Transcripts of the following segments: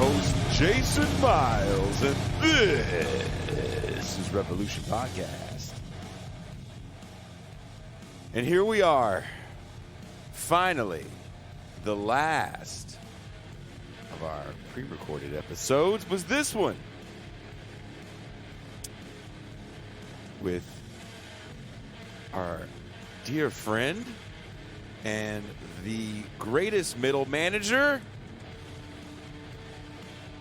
host, Jason Miles, and this is Revolution Podcast. And here we are, finally, the last of our pre-recorded episodes was this one, with our dear friend and the greatest middle manager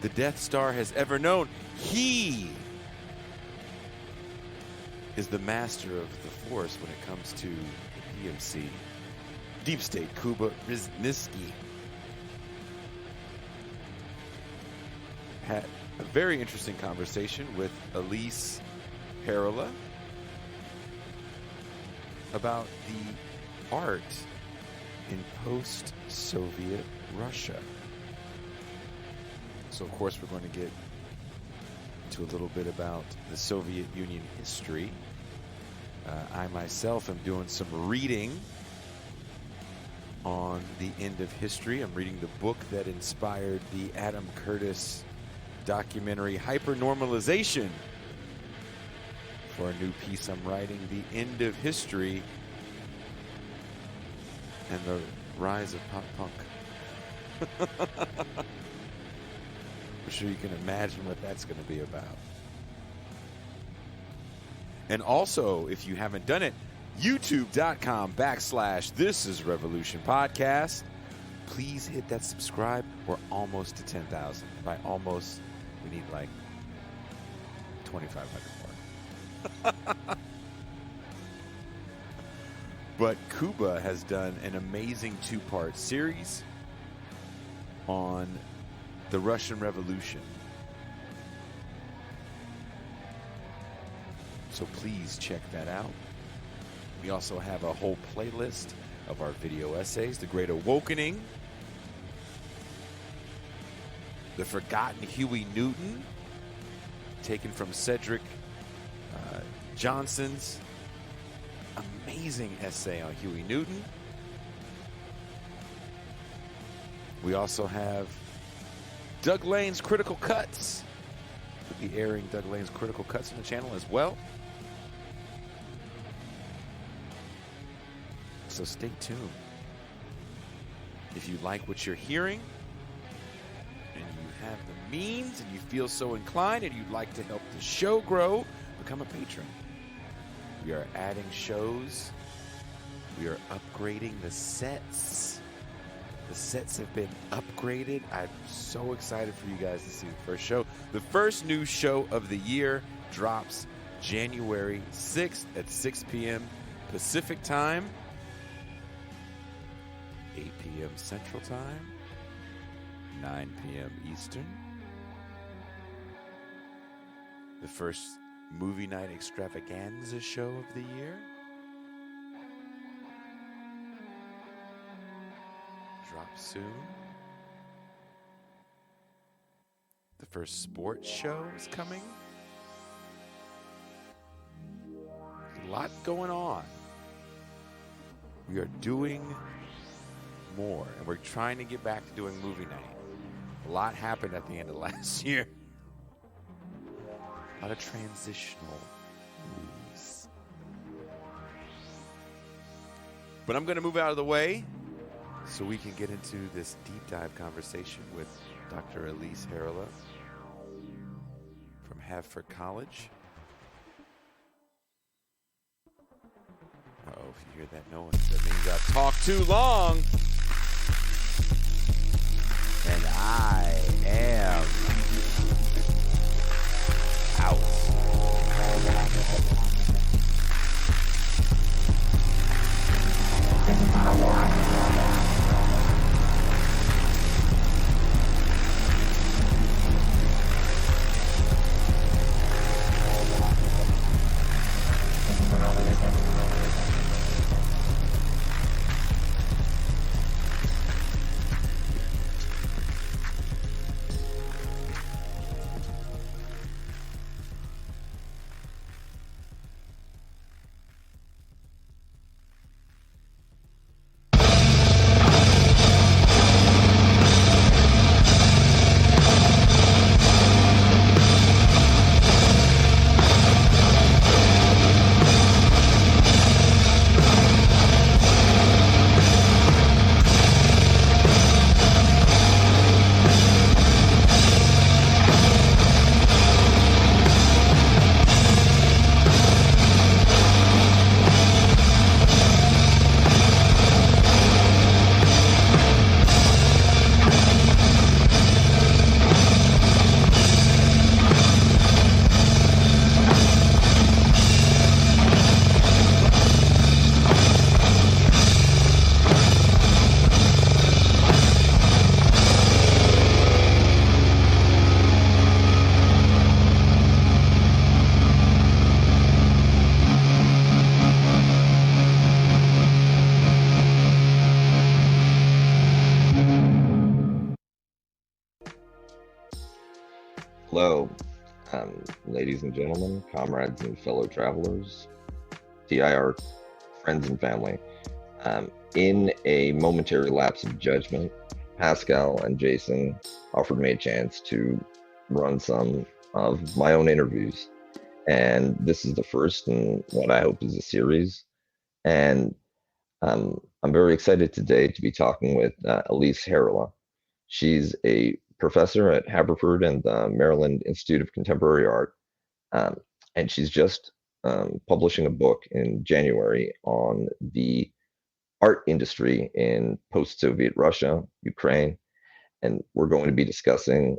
the Death Star has ever known. He is the master of the Force when it comes to the PMC. Deep State Kuba Wrzesniewski had a very interesting conversation with Elise Herrala about the art in post-Soviet Russia. So, of course, we're going to get into a little bit about the Soviet Union history. I myself am doing some reading on the end of history. I'm reading the book that inspired the Adam Curtis documentary Hypernormalization for a new piece I'm writing, The End of History and the Rise of Pop Punk. I'm sure you can imagine what that's going to be about. And also, if you haven't done it, youtube.com/This Is Revolution Podcast. Please hit that subscribe. We're almost to 10,000. By almost, we need like 2,500 more. But Kuba has done an amazing two-part series on the Russian Revolution. So please check that out. We also have a whole playlist of our video essays, The Great Awakening, The Forgotten Huey Newton, taken from Cedric Johnson's amazing essay on Huey Newton. We also have Doug Lane's Critical Cuts. We'll be airing Doug Lane's Critical Cuts on the channel as well. So stay tuned. If you like what you're hearing and you have the means and you feel so inclined and you'd like to help the show grow, become a patron. We are adding shows. We are upgrading the sets. The sets have been upgraded. I'm so excited for you guys to see the first show. The first new show of the year drops January 6th at 6 p.m. Pacific Time, 8 p.m. Central Time, 9 p.m. Eastern. The first movie night extravaganza show of the year drops soon. The first sports show is coming. There's a lot going on. We are doing more, and we're trying to get back to doing movie night. A lot happened at the end of last year. A lot of transitional moves. But I'm going to move out of the way so we can get into this deep dive conversation with Dr. Elise Herrala from Havford College. Uh-oh, if you hear that noise, that means I've talked too long. And I am out. Hello, ladies and gentlemen, comrades and fellow travelers, TIR friends and family. In a momentary lapse of judgment, Pascal and Jason offered me a chance to run some of my own interviews. And this is the first in what I hope is a series. And I'm very excited today to be talking with Elise Herrala. She's a professor at Haverford and the Maryland Institute of Contemporary Art. Um, and she's just publishing a book in January on the art industry in post-Soviet Russia, Ukraine, and we're going to be discussing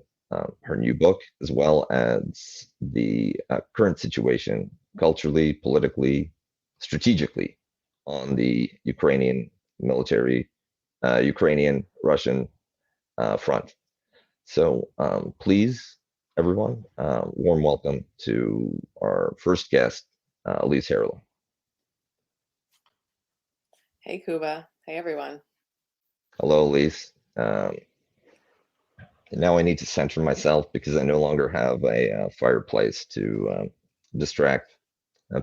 her new book as well as the current situation culturally, politically, strategically on the Ukrainian military, Ukrainian Russian front. So please, everyone, warm welcome to our first guest, Elise Herrala. Hey, Kuba. Hey, everyone. Hello, Elise. Now I need to center myself because I no longer have a fireplace to distract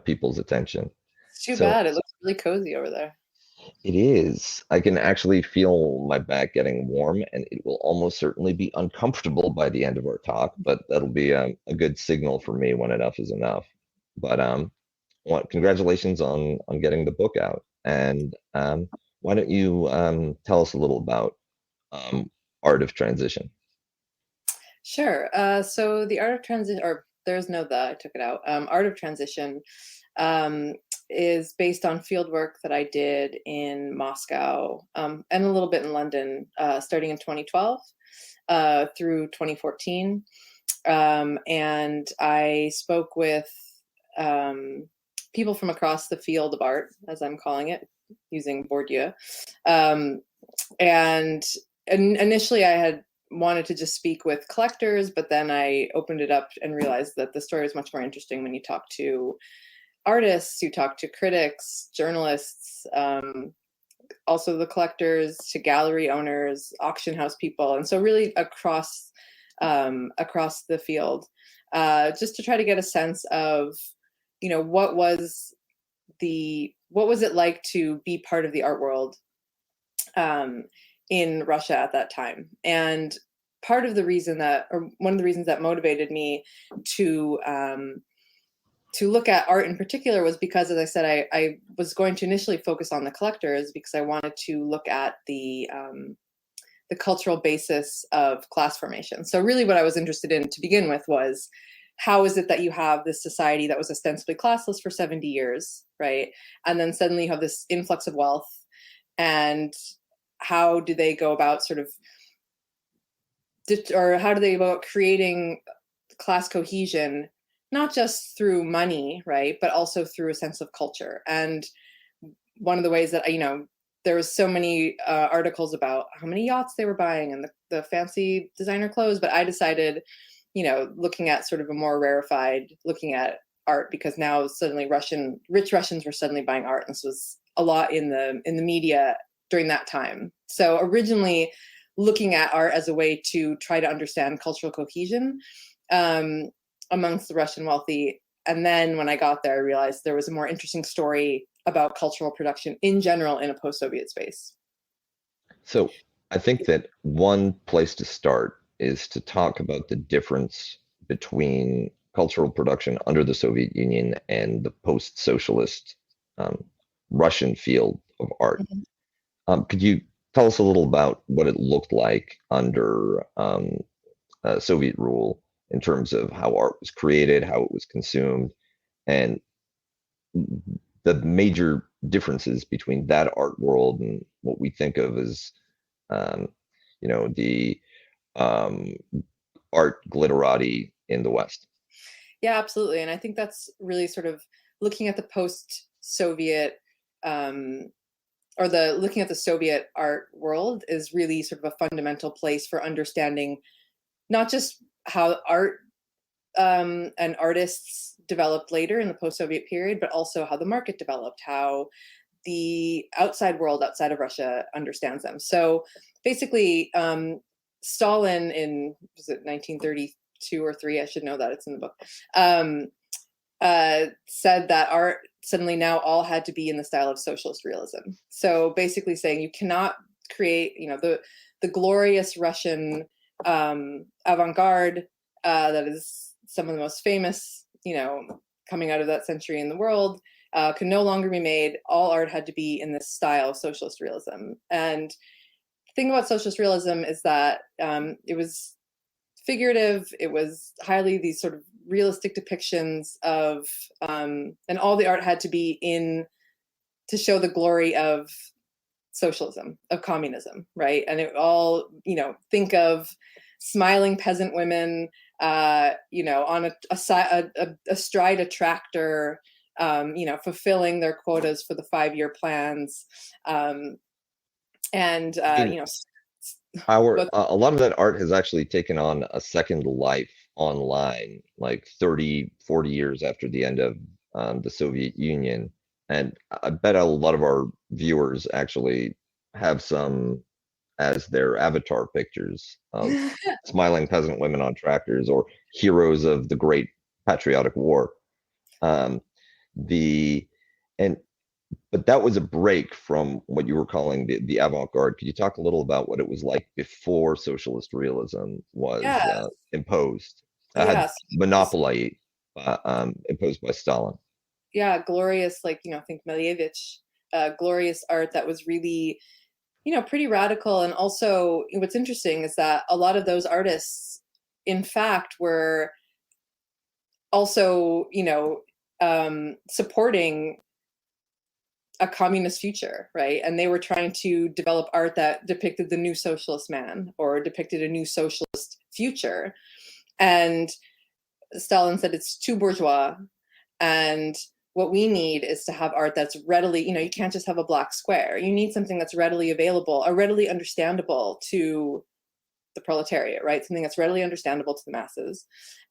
people's attention. It's too So bad. It looks really cozy over there. it is. I can actually feel my back getting warm, and it will almost certainly be uncomfortable by the end of our talk, but that'll be a good signal for me when enough is enough. But congratulations on getting the book out. And why don't you tell us a little about Art of Transition? Sure. So the art of transition, or there's no the, I took it out. Art of transition um, is based on field work that I did in Moscow and a little bit in London, starting in 2012 through 2014. And I spoke with people from across the field of art, as I'm calling it, using Bourdieu. Um, and initially, I had wanted to just speak with collectors, but then I opened it up and realized that the story is much more interesting when you talk to artists, you talk to critics, journalists, also the collectors, to gallery owners, auction house people, and so really across the field, just to try to get a sense of, what was it like to be part of the art world in Russia at that time. And part of the reason or one of the reasons that motivated me to look at art in particular was because, as I said, I was going to initially focus on the collectors because I wanted to look at the cultural basis of class formation. So really what I was interested in to begin with was, how is it that you have this society that was ostensibly classless for 70 years, right? And then suddenly you have this influx of wealth, and how do they go about how do they go about creating class cohesion, not just through money, right, but also through a sense of culture? And one of the ways that there was so many articles about how many yachts they were buying and the fancy designer clothes, but I decided, looking at sort of a more rarefied, looking at art, because now suddenly rich Russians were suddenly buying art, and this was a lot in the media during that time. So originally looking at art as a way to try to understand cultural cohesion amongst the Russian wealthy. And then when I got there, I realized there was a more interesting story about cultural production in general in a post-Soviet space. So I think that one place to start is to talk about the difference between cultural production under the Soviet Union and the post-socialist um, Russian field of art. Mm-hmm. Could you tell us a little about what it looked like under Soviet rule in terms of how art was created, how it was consumed, and the major differences between that art world and what we think of as, um, the um, art glitterati in the West? Yeah, absolutely. And I think that's really sort of looking at the post-Soviet looking at the Soviet art world is really sort of a fundamental place for understanding not just how art and artists developed later in the post-Soviet period, but also how the market developed, how the outside world outside of Russia understands them. So basically, Stalin in, was it 1933 2 or 3, I should know that, it's in the book, said that art suddenly now all had to be in the style of socialist realism. So basically saying you cannot create, the glorious Russian avant-garde that is some of the most famous, coming out of that century in the world, could no longer be made. All art had to be in this style of socialist realism. And the thing about socialist realism is that it was figurative. It was highly these sort of realistic depictions of, and all the art had to be in to show the glory of socialism, of communism, right? And it all, think of smiling peasant women, on astride a tractor, fulfilling their quotas for the 5-year plans, a lot of that art has actually taken on a second life online, like 30, 40 years after the end of the Soviet Union. And I bet a lot of our viewers actually have some as their avatar pictures of smiling peasant women on tractors or heroes of the Great Patriotic War. But that was a break from what you were calling the avant-garde. Could you talk a little about what it was like before socialist realism was imposed? Had monopoly imposed by Stalin. Yeah, glorious, think Malevich, glorious art that was really, pretty radical. And also what's interesting is that a lot of those artists, in fact, were also, supporting a communist future, right? And they were trying to develop art that depicted the new socialist man or depicted a new socialist future. And Stalin said it's too bourgeois. And what we need is to have art that's readily, you can't just have a black square. You need something that's readily available or readily understandable to the proletariat, right? Something that's readily understandable to the masses.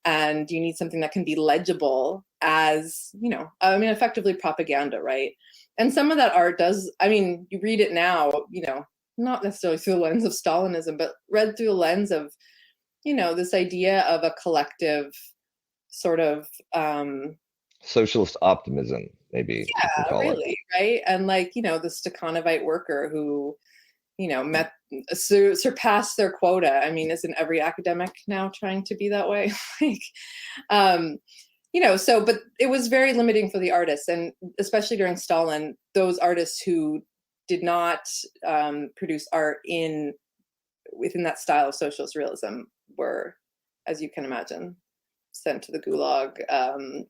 And you need something that can be legible as, effectively propaganda, right? And some of that art does, you read it now, not necessarily through the lens of Stalinism, but read through the lens of, this idea of a collective sort of socialist optimism, maybe. Yeah, really, right? And the Stakhanovite worker who, surpassed their quota. Isn't every academic now trying to be that way? But it was very limiting for the artists, and especially during Stalin, those artists who did not produce art within that style of socialist realism were, as you can imagine, sent to the Gulag,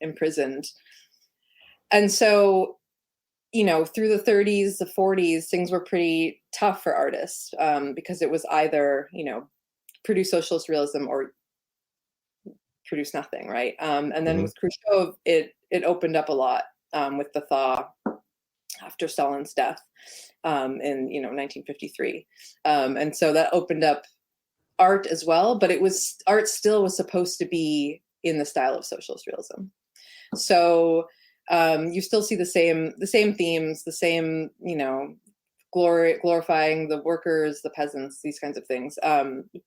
imprisoned. And so, through the 30s, the 40s, things were pretty tough for artists because it was either, produce socialist realism or produce nothing, right? And then with Khrushchev, it opened up a lot with the thaw after Stalin's death in 1953, and so that opened up art as well. But art still was supposed to be in the style of socialist realism. So you still see the same themes, the same glorifying the workers, the peasants, these kinds of things.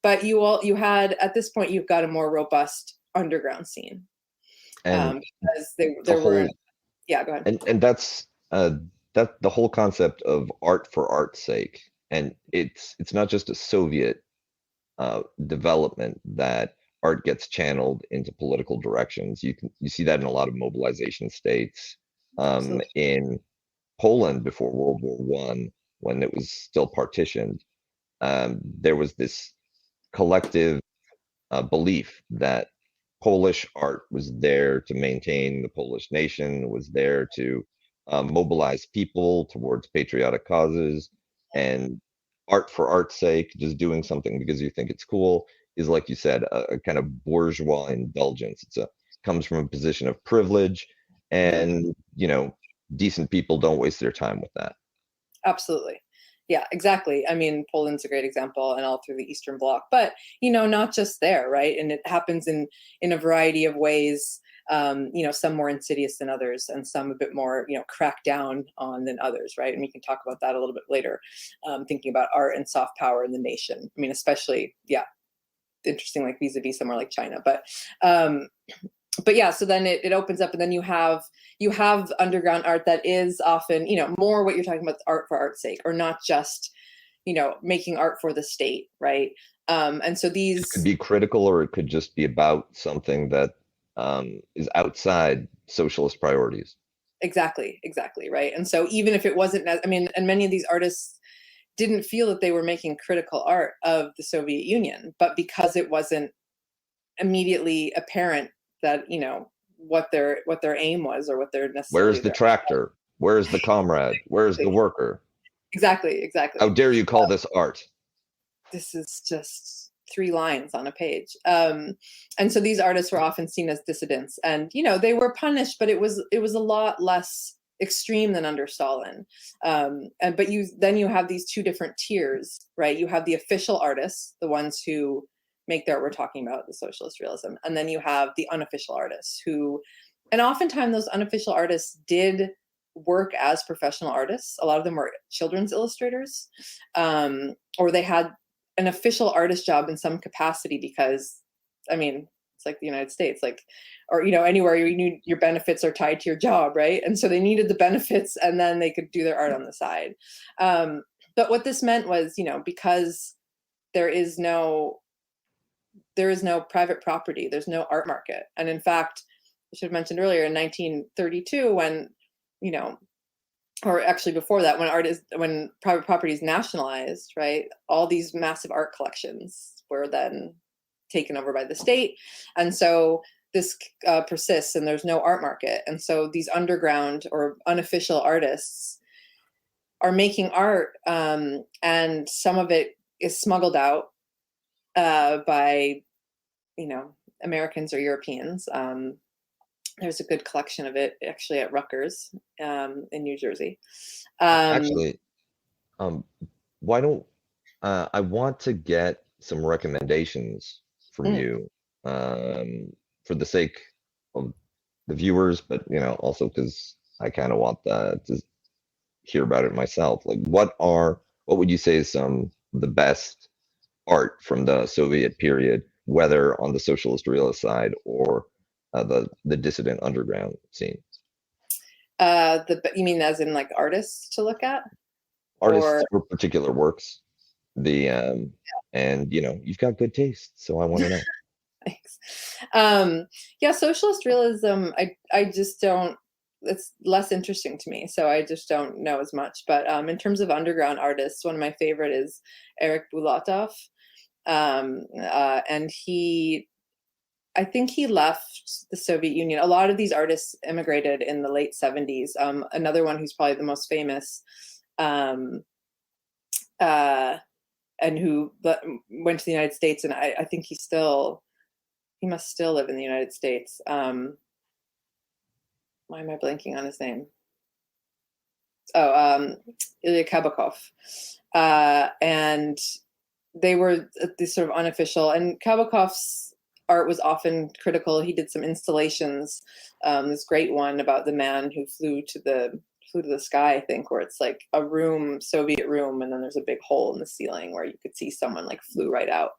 But you had at this point you've got a more robust underground scene, and because there were go ahead. And that's the whole concept of art for art's sake, and it's not just a Soviet development that art gets channeled into political directions. You see that in a lot of mobilization states. In Poland before World War I, when it was still partitioned, there was this collective belief that Polish art was there to maintain the Polish nation, was there to mobilize people towards patriotic causes, and art for art's sake, just doing something because you think it's cool, is, like you said, a kind of bourgeois indulgence. Comes from a position of privilege, and decent people don't waste their time with that. Absolutely. Yeah, exactly. Poland's a great example, and all through the Eastern Bloc, but not just there, right? And it happens in a variety of ways. Some more insidious than others, and some a bit more, cracked down on than others, right? And we can talk about that a little bit later, thinking about art and soft power in the nation. Especially, interesting, like vis-a-vis somewhere like China. But yeah, so then it opens up, and then you have underground art that is often, more what you're talking about, art for art's sake, or not just, making art for the state, right? And so these could be critical, or it could just be about something that is outside socialist priorities. Exactly, right. And so even if it wasn't, and many of these artists didn't feel that they were making critical art of the Soviet Union, but because it wasn't immediately apparent that, what their aim was, or what their necessarily. Where's the tractor? Where's the comrade? Where's the worker? Exactly. How dare you call this art? This is just 3 lines on a page. And so these artists were often seen as dissidents, and they were punished, but it was a lot less extreme than under Stalin. But you have these 2 different tiers, right? You have the official artists, the ones who make the art we're talking about, the socialist realism, and then you have the unofficial artists and oftentimes those unofficial artists did work as professional artists. A lot of them were children's illustrators, or they had an official artist job in some capacity, because it's like the United States, or anywhere you need, your benefits are tied to your job, right? And so they needed the benefits, and then they could do their art on the side. But what this meant was, because there is no private property, there's no art market. And in fact, I should have mentioned earlier, in 1932, when or actually before that, when private property is nationalized, right, all these massive art collections were then taken over by the state. And so this persists, and there's no art market. And so these underground or unofficial artists are making art, and some of it is smuggled out by, Americans or Europeans. There's a good collection of it actually at Rutgers in New Jersey. Actually, why don't I want to get some recommendations from you, for the sake of the viewers, but also because I kind of want to hear about it myself. Like, what would you say is some of the best art from the Soviet period, whether on the socialist realist side or the dissident underground scene? You mean as in like artists to look at? Artists or particular works. And you've got good taste, so I want to know. Thanks. Yeah, socialist realism, I just don't, it's less interesting to me, so I just don't know as much. But in terms of underground artists, one of my favorite is Erich Bulatov. And I think he left the Soviet Union. A lot of these artists immigrated in the late 70s. Another one who's probably the most famous, and who went to the United States, and I think he must still live in the United States. Why am I blanking on his name? Ilya Kabakov. And they were this sort of unofficial, and Kabakov's art was often critical. He did some installations, this great one about the man who flew to the sky, I think, where it's like a room, Soviet room, and then there's a big hole in the ceiling where you could see someone like flew right out.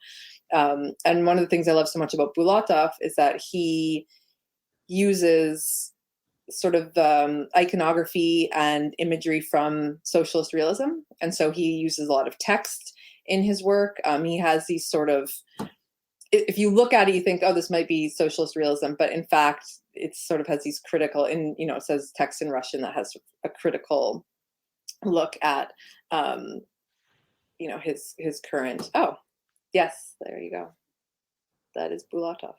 And one of the things I love so much about Bulatov is that he uses sort of iconography and imagery from socialist realism. And so he uses a lot of text in his work. He has these sort of, if you look at it, you think, oh, this might be socialist realism, but in fact, it sort of has these critical, and it says text in Russian that has a critical look at, his current. Oh, yes, there you go. That is Bulatov.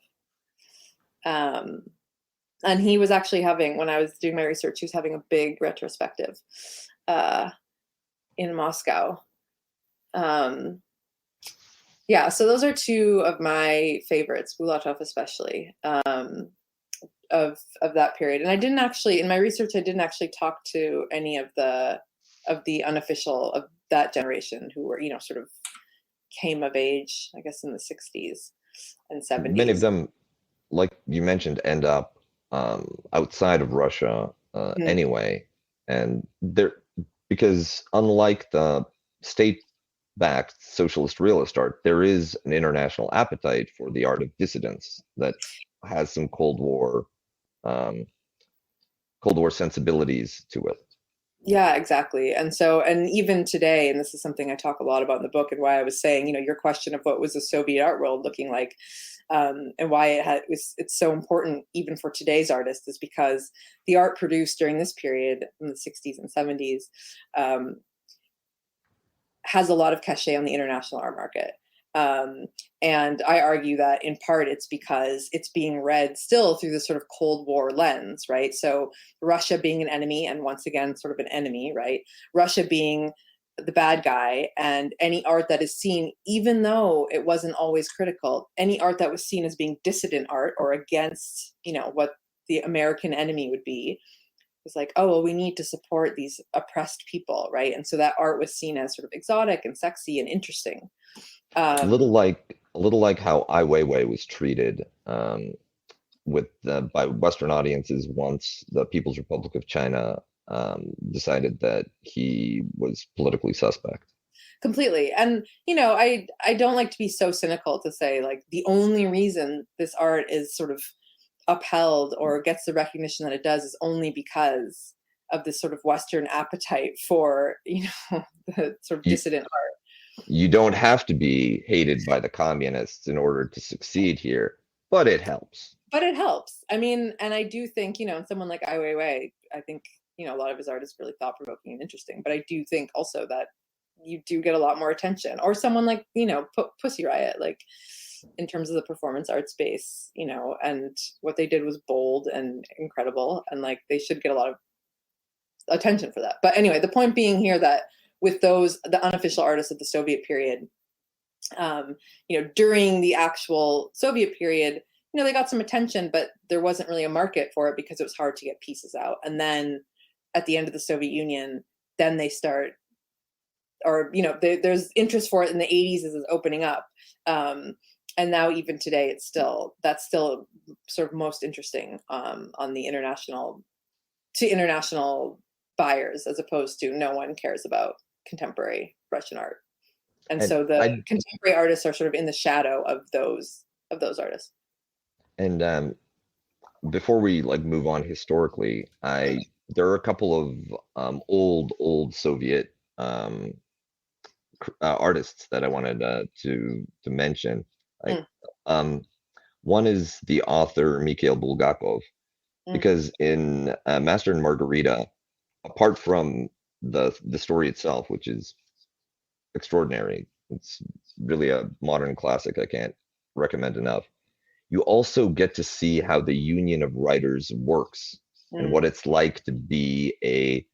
And he was actually having, when I was doing my research, he was having a big retrospective in Moscow. Yeah, so those are 2 of my favorites, Bulatov especially, of that period. And I didn't actually, in my research, I didn't actually talk to any of the unofficial of that generation who were, sort of came of age, I guess, in the 60s and 70s. Many of them, like you mentioned, end up outside of Russia anyway, and they're, because unlike the state backed socialist realist art, there is an international appetite for the art of dissidence that has some um, Cold War sensibilities to it. Yeah, exactly. And so, and even today, and this is something I talk a lot about in the book, and why I was saying, your question of what was the Soviet art world looking like, and why it's so important even for today's artists, is because the art produced during this period in the 60s and 70s has a lot of cachet on the international art market. And I argue that in part it's because it's being read still through this sort of Cold War lens, right? So Russia being an enemy, and once again, sort of an enemy, right? Russia being the bad guy, and any art that is seen, even though it wasn't always critical, any art that was seen as being dissident art or against, what the American enemy would be, was like, oh, well, we need to support these oppressed people, right? And so that art was seen as sort of exotic and sexy and interesting. A little like how Ai Weiwei was treated by Western audiences once the People's Republic of China decided that he was politically suspect. Completely. And I don't like to be so cynical to say, like, the only reason this art is sort of upheld or gets the recognition that it does is only because of this sort of Western appetite for the sort of dissident art. You don't have to be hated by the communists in order to succeed here, but it helps. I mean, and I do think, someone like Ai Weiwei, I think, a lot of his art is really thought-provoking and interesting, but I do think also that you do get a lot more attention. Or someone like, Pussy Riot, like, in terms of the performance art space, and what they did was bold and incredible, and like they should get a lot of attention for that. But anyway, the point being here that with the unofficial artists of the Soviet period, during the actual Soviet period, they got some attention, but there wasn't really a market for it because it was hard to get pieces out. And then at the end of the Soviet Union, then they start, or there's interest for it in the 80s as it's opening up. And now even today, that's still sort of most interesting on the international buyers, as opposed to no one cares about contemporary Russian art. And so the contemporary artists are sort of in the shadow of those artists. And before we move on historically, there are a couple of old Soviet artists that I wanted to mention. One is the author Mikhail Bulgakov, because in Master and Margarita, apart from the story itself, which is extraordinary, it's really a modern classic I can't recommend enough, you also get to see how the union of writers works and what it's like to be a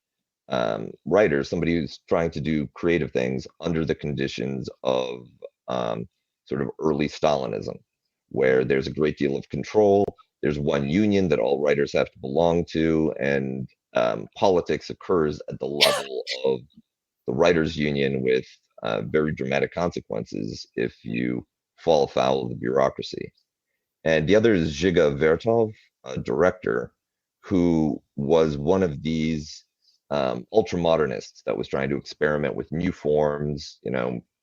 writer, somebody who's trying to do creative things under the conditions of sort of early Stalinism, where there's a great deal of control. There's one union that all writers have to belong to, and politics occurs at the level of the writers' union with very dramatic consequences if you fall afoul of the bureaucracy. And the other is Zhiga Vertov, a director who was one of these ultra-modernists that was trying to experiment with new forms.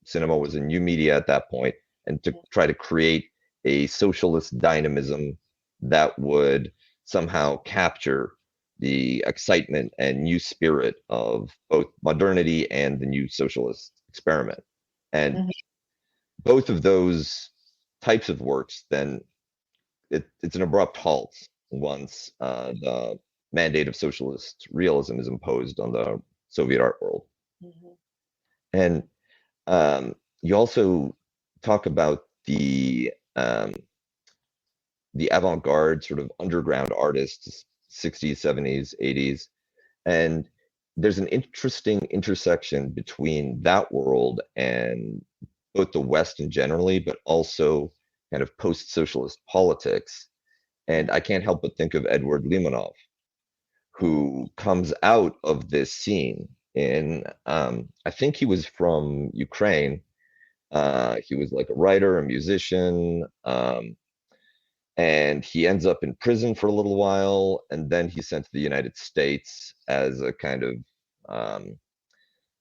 Cinema was a new media at that point, and to try to create a socialist dynamism that would somehow capture the excitement and new spirit of both modernity and the new socialist experiment. And both of those types of works, then it's an abrupt halt once the mandate of socialist realism is imposed on the Soviet art world. And you also talk about the avant-garde sort of underground artists, 60s, 70s, 80s. And there's an interesting intersection between that world and both the West in generally, but also kind of post-socialist politics. And I can't help but think of Edward Limonov, who comes out of this scene in, I think he was from Ukraine. He was like a writer, a musician, and he ends up in prison for a little while, and then he's sent to the United States as a kind of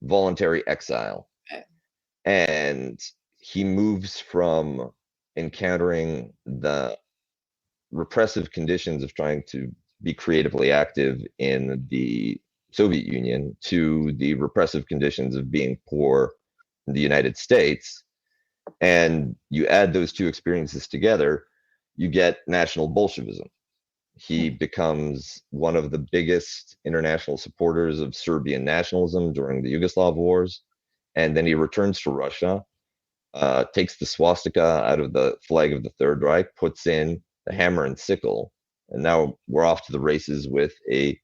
voluntary exile. And he moves from encountering the repressive conditions of trying to be creatively active in the Soviet Union to the repressive conditions of being poor in the United States. And you add those two experiences together, you get National Bolshevism. He becomes one of the biggest international supporters of Serbian nationalism during the Yugoslav wars. And then he returns to Russia, takes the swastika out of the flag of the Third Reich, puts in the hammer and sickle, and now we're off to the races with a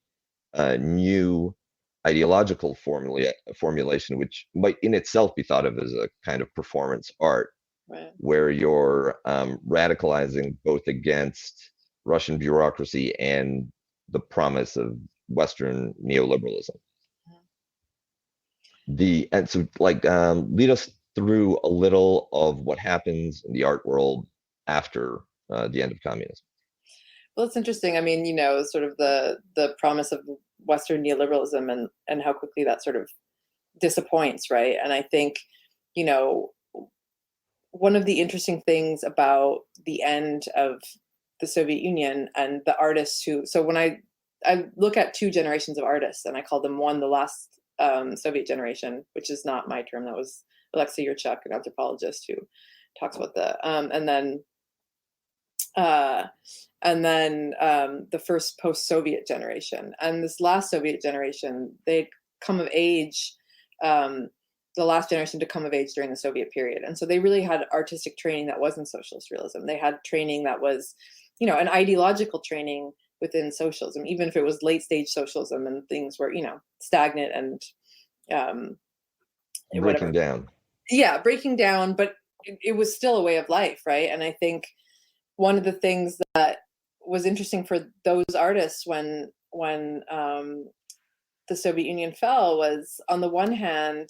new ideological formulation, which might in itself be thought of as a kind of performance art, Right. where you're radicalizing both against Russian bureaucracy and the promise of Western neoliberalism. And so, like, lead us through a little of what happens in the art world after the end of communism. Well, it's interesting. I mean, sort of the promise of Western neoliberalism and how quickly that sort of disappoints, right? And I think, one of the interesting things about the end of the Soviet Union and the artists so when I look at two generations of artists, and I call them one, the last Soviet generation, which is not my term, that was Alexei Yurchuk, an anthropologist who talks about and then the first post-Soviet generation. And this last Soviet generation, they'd come of age, the last generation to come of age during the Soviet period. And so they really had artistic training that wasn't socialist realism. They had training that was, an ideological training within socialism, even if it was late stage socialism and things were, stagnant and breaking down. Yeah, breaking down, but it was still a way of life, right? And I think one of the things that was interesting for those artists when the Soviet Union fell was, on the one hand,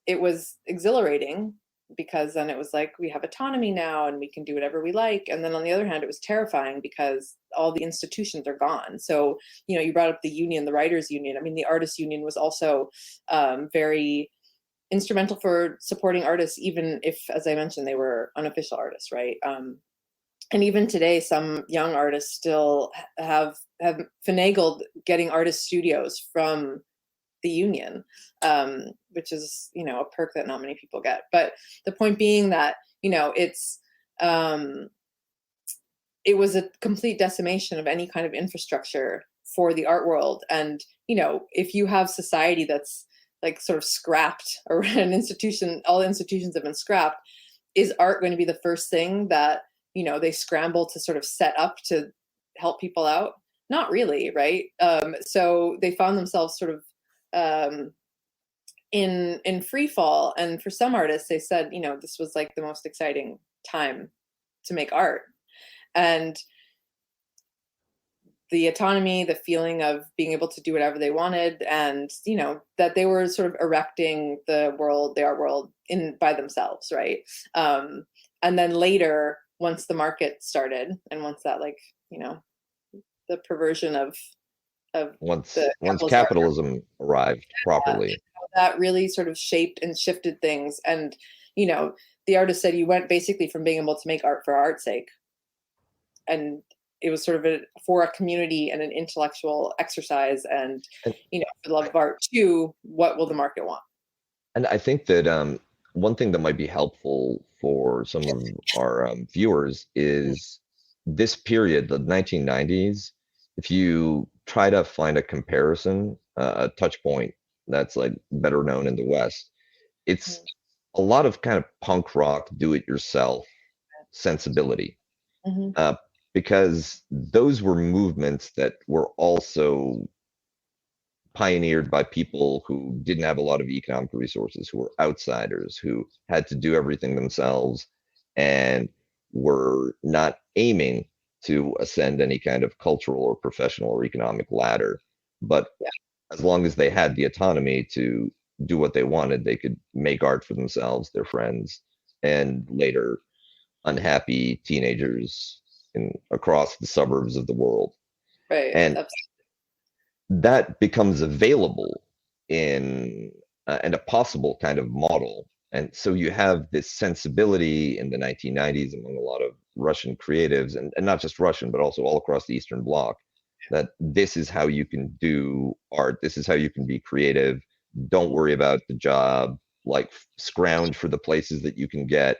it was exhilarating because then it was like, we have autonomy now and we can do whatever we like. And then on the other hand, it was terrifying because all the institutions are gone. So, you brought up the union, the writers' union. I mean, the artists' union was also very instrumental for supporting artists, even if, as I mentioned, they were unofficial artists, right? And even today, some young artists still have finagled getting artist studios from the union, which is, a perk that not many people get. But the point being that, it's it was a complete decimation of any kind of infrastructure for the art world. And, if you have society that's like sort of scrapped, or an institution, all institutions have been scrapped, is art going to be the first thing that, they scramble to sort of set up to help people out? Not really, right? So they found themselves sort of in free fall. And for some artists, they said, this was like the most exciting time to make art. And the autonomy, the feeling of being able to do whatever they wanted, and that they were sort of erecting the art world by themselves, right? And then later, once the market started, and once that, the perversion of once capitalism arrived properly, that really sort of shaped and shifted things. And the artist said, you went basically from being able to make art for art's sake, and it was sort of for a community and an intellectual exercise, and for the love of art, to what will the market want? And I think that one thing that might be helpful for some of our viewers is this period, the 1990s. If you try to find a comparison, a touch point that's like better known in the West, it's a lot of kind of punk rock, do-it-yourself sensibility. Because those were movements that were also pioneered by people who didn't have a lot of economic resources, who were outsiders, who had to do everything themselves, and were not aiming to ascend any kind of cultural or professional or economic ladder. But as long as they had the autonomy to do what they wanted, they could make art for themselves, their friends, and later unhappy teenagers across the suburbs of the world. Right. And that becomes available in and a possible kind of model And so you have this sensibility in the 1990s among a lot of Russian creatives, and not just Russian, but also all across the Eastern Bloc, that this is how you can do art. This is how you can be creative. Don't worry about the job, like scrounge for the places that you can get.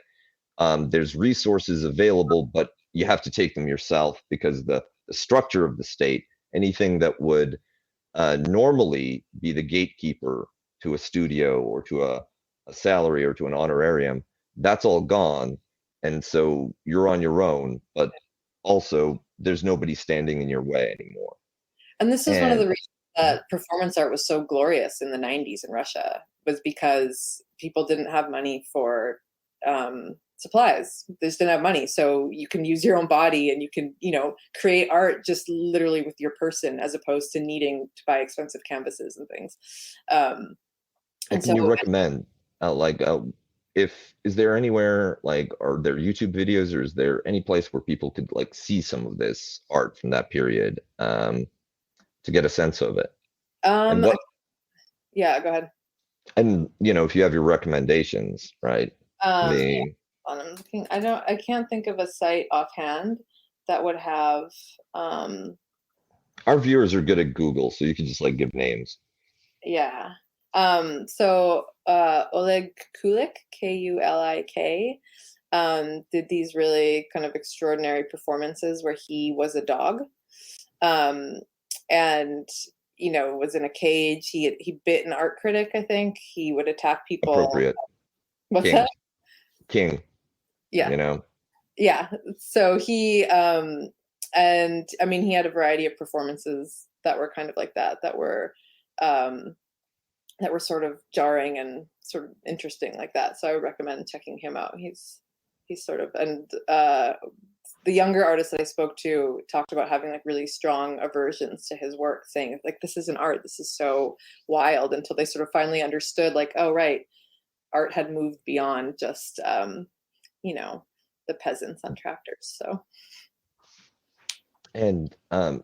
There's resources available, but you have to take them yourself, because the structure of the state, anything that would normally be the gatekeeper to a studio or to a salary or to an honorarium, that's all gone. And so you're on your own, but also there's nobody standing in your way anymore. And this is one of And the reasons that performance art was so glorious in the 90s in Russia, was because people didn't have money for supplies. They just didn't have money. So you can use your own body, and you can, create art just literally with your person, as opposed to needing to buy expensive canvases and things. and can you recommend, is there anywhere, like, are there YouTube videos, or is there any place where people could like see some of this art from that period, to get a sense of it? And what, yeah, go ahead. and if you have your recommendations, right? I Yeah, mean, I'm looking. I can't think of a site offhand that would have. our viewers are good at Google, so you can just like give names. Yeah. So Oleg Kulik, Kulik, did these really kind of extraordinary performances where he was a dog, and was in a cage. He bit an art critic. I think he would attack people. Appropriate. What's King. that? King. Yeah. Yeah. So he and I mean, he had a variety of performances that were kind of like that were sort of jarring and sort of interesting like that. So I would recommend checking him out. He's sort of, and the younger artists that I spoke to talked about having like really strong aversions to his work, saying like, this isn't art, this is so wild, until they sort of finally understood, like, oh right, art had moved beyond just the peasants on tractors. So And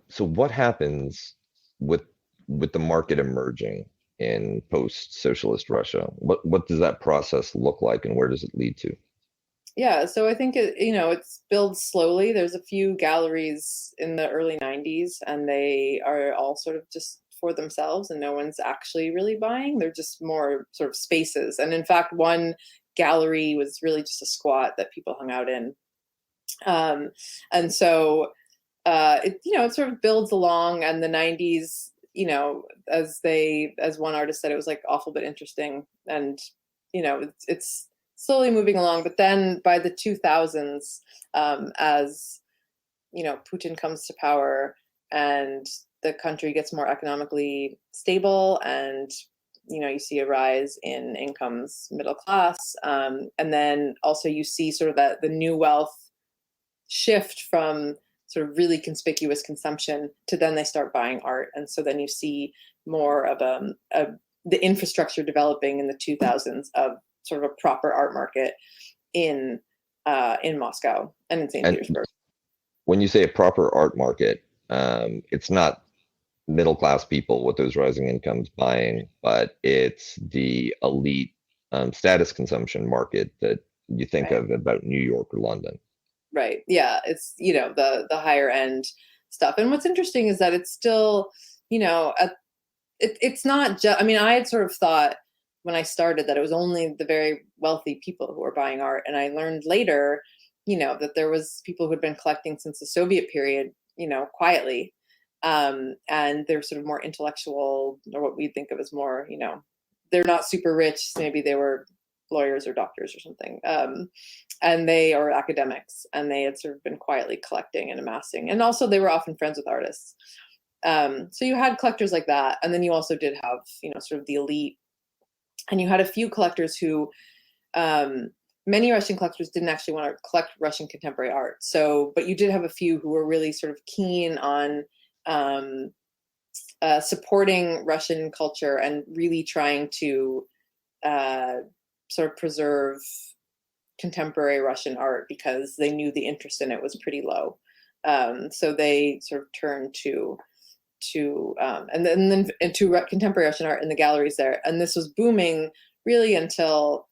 so what happens with the market emerging in post-socialist Russia? What does that process look like, and where does it lead to? Yeah, so I think it's builds slowly. There's a few galleries in the early 90s, and they are all sort of just for themselves, and no one's actually really buying. They're just more sort of spaces. And in fact, one gallery was really just a squat that people hung out in. And so it sort of builds along, and the 90s, as one artist said, it was like awful but interesting, and it's slowly moving along. But then by the 2000s, as Putin comes to power and the country gets more economically stable, and you see a rise in incomes, middle class, and then also you see sort of the new wealth shift from sort of really conspicuous consumption to then they start buying art. And so then you see more of the infrastructure developing in the 2000s of sort of a proper art market in Moscow and in St. Petersburg. When you say a proper art market, it's not middle class people with those rising incomes buying, but it's the elite status consumption market that you think of about New York or London. Right. Yeah. It's, the higher end stuff. And what's interesting is that it's still, it's not just, I mean, I had sort of thought when I started that it was only the very wealthy people who were buying art. And I learned later, that there was people who had been collecting since the Soviet period, quietly. And they're sort of more intellectual, or what we think of as more, they're not super rich. Maybe they were lawyers or doctors or something. And they are academics, and they had sort of been quietly collecting and amassing. And also they were often friends with artists. So you had collectors like that. And then you also did have, sort of the elite. And you had a few collectors who, many Russian collectors didn't actually want to collect Russian contemporary art. So, but you did have a few who were really sort of keen on supporting Russian culture and really trying to sort of preserve contemporary Russian art, because they knew the interest in it was pretty low. So they sort of turned to contemporary Russian art in the galleries there. And this was booming really until